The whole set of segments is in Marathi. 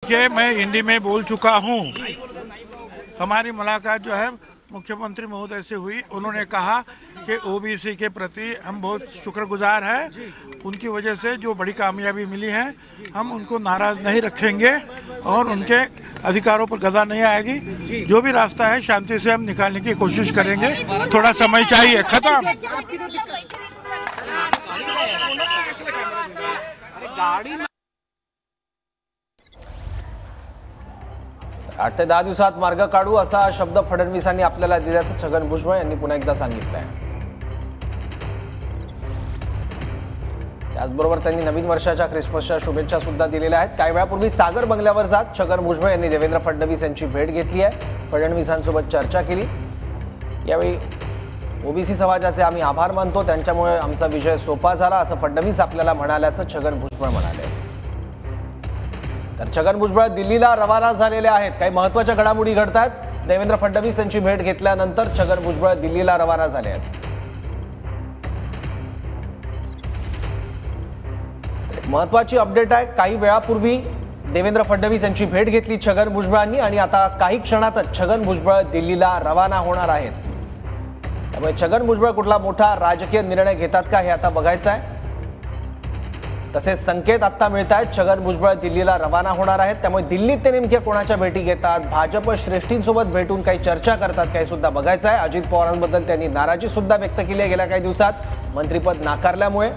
कि मैं हिंदी में बोल चुका हूँ। हमारी मुलाकात जो है मुख्यमंत्री महोदय से हुई। उन्होंने कहा कि ओबीसी के प्रति हम बहुत शुक्रगुजार हैं। उनकी वजह से जो बड़ी कामयाबी मिली है, हम उनको नाराज नहीं रखेंगे और उनके अधिकारों पर गदा नहीं आएगी। जो भी रास्ता है शांति से हम निकालने की कोशिश करेंगे। थोड़ा समय चाहिए। खत्म। आठ ते 10 दिवसात मार्ग काढू असा शब्द फडणवीसांनी आपल्याला दिल्याचं छगन भुजबळ यांनी पुन्हा एकदा सांगितलंय। त्याचबरोबर त्यांनी नवीन वर्षाच्या ख्रिसमसच्या शुभेच्छा सुद्धा दिलेल्या आहेत। काही वेळापूर्वी सागर बंगल्यावर जात छगन भुजबळ यांनी देवेंद्र फडणवीस यांची भेट घेतली आहे। फडणवीसांसोबत चर्चा केली। यावेळी ओबीसी समाजाचे आम्ही आभार मानतो, त्यांच्यामुळे आमचा विजय सोपा झाला असं फडणवीस आपल्याला म्हणाल्याचं छगन भुजबळ म्हणाले। तर छगन भुजबळ दिल्लीला रवाना झालेले आहेत। काही महत्त्वाच्या घडामोडी घडतात। देवेंद्र फडणवीस यांची भेट घेतल्यानंतर छगन भुजबळ दिल्लीला रवाना झाले आहेत। महत्त्वाची अपडेट आहे। काही वेळापूर्वी देवेंद्र फडणवीस यांची भेट घेतली छगन भुजबळांनी आणि आता काही क्षणातच छगन भुजबळ दिल्लीला रवाना होणार आहेत। त्यामुळे छगन भुजबळ कुठला मोठा राजकीय निर्णय घेतात का हे आता बघायचं आहे। तसेच संकेत आता मिळत आहेत छगन भुजबळ दिल्लीला रवाना होणार आहेत। त्यामुळे दिल्लीत ते नेमके कोणाच्या भेटी घेतात, भाजप श्रेष्ठींसोबत भेटून काही चर्चा करतात काही सुद्धा बघायचं आहे। अजित पवारांबद्दल त्यांनी नाराजी सुद्धा व्यक्त केली आहे गेल्या काही दिवसात मंत्रिपद नाकारल्यामुळे।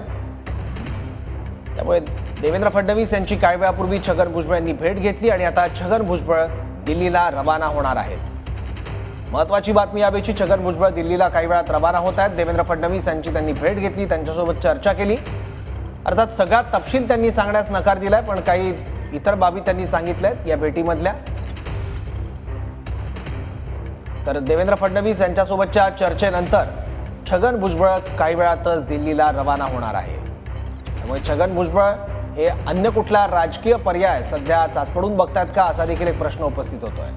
त्यामुळे देवेंद्र फडणवीस यांची काही वेळापूर्वी छगन भुजबळ यांनी भेट घेतली आणि आता छगन भुजबळ दिल्लीला रवाना होणार आहेत। महत्त्वाची बातमी यावेळी छगन भुजबळ दिल्लीला काही वेळात रवाना होत आहेत। देवेंद्र फडणवीस यांची त्यांनी भेट घेतली, त्यांच्यासोबत चर्चा केली। अर्थात सगळा तपशील त्यांनी सांगण्यास नकार दिलाय, पण काही इतर बाबी त्यांनी सांगितल्यात या भेटीमधल्या। तर देवेंद्र फडणवीस यांच्यासोबतच्या चर्चेनंतर छगन भुजबळ काही वेळातच दिल्लीला रवाना होणार आहे। त्यामुळे छगन भुजबळ हे अन्य कुठला राजकीय पर्याय सध्या चाचपडून बघतात का असा देखील एक प्रश्न उपस्थित होतोय।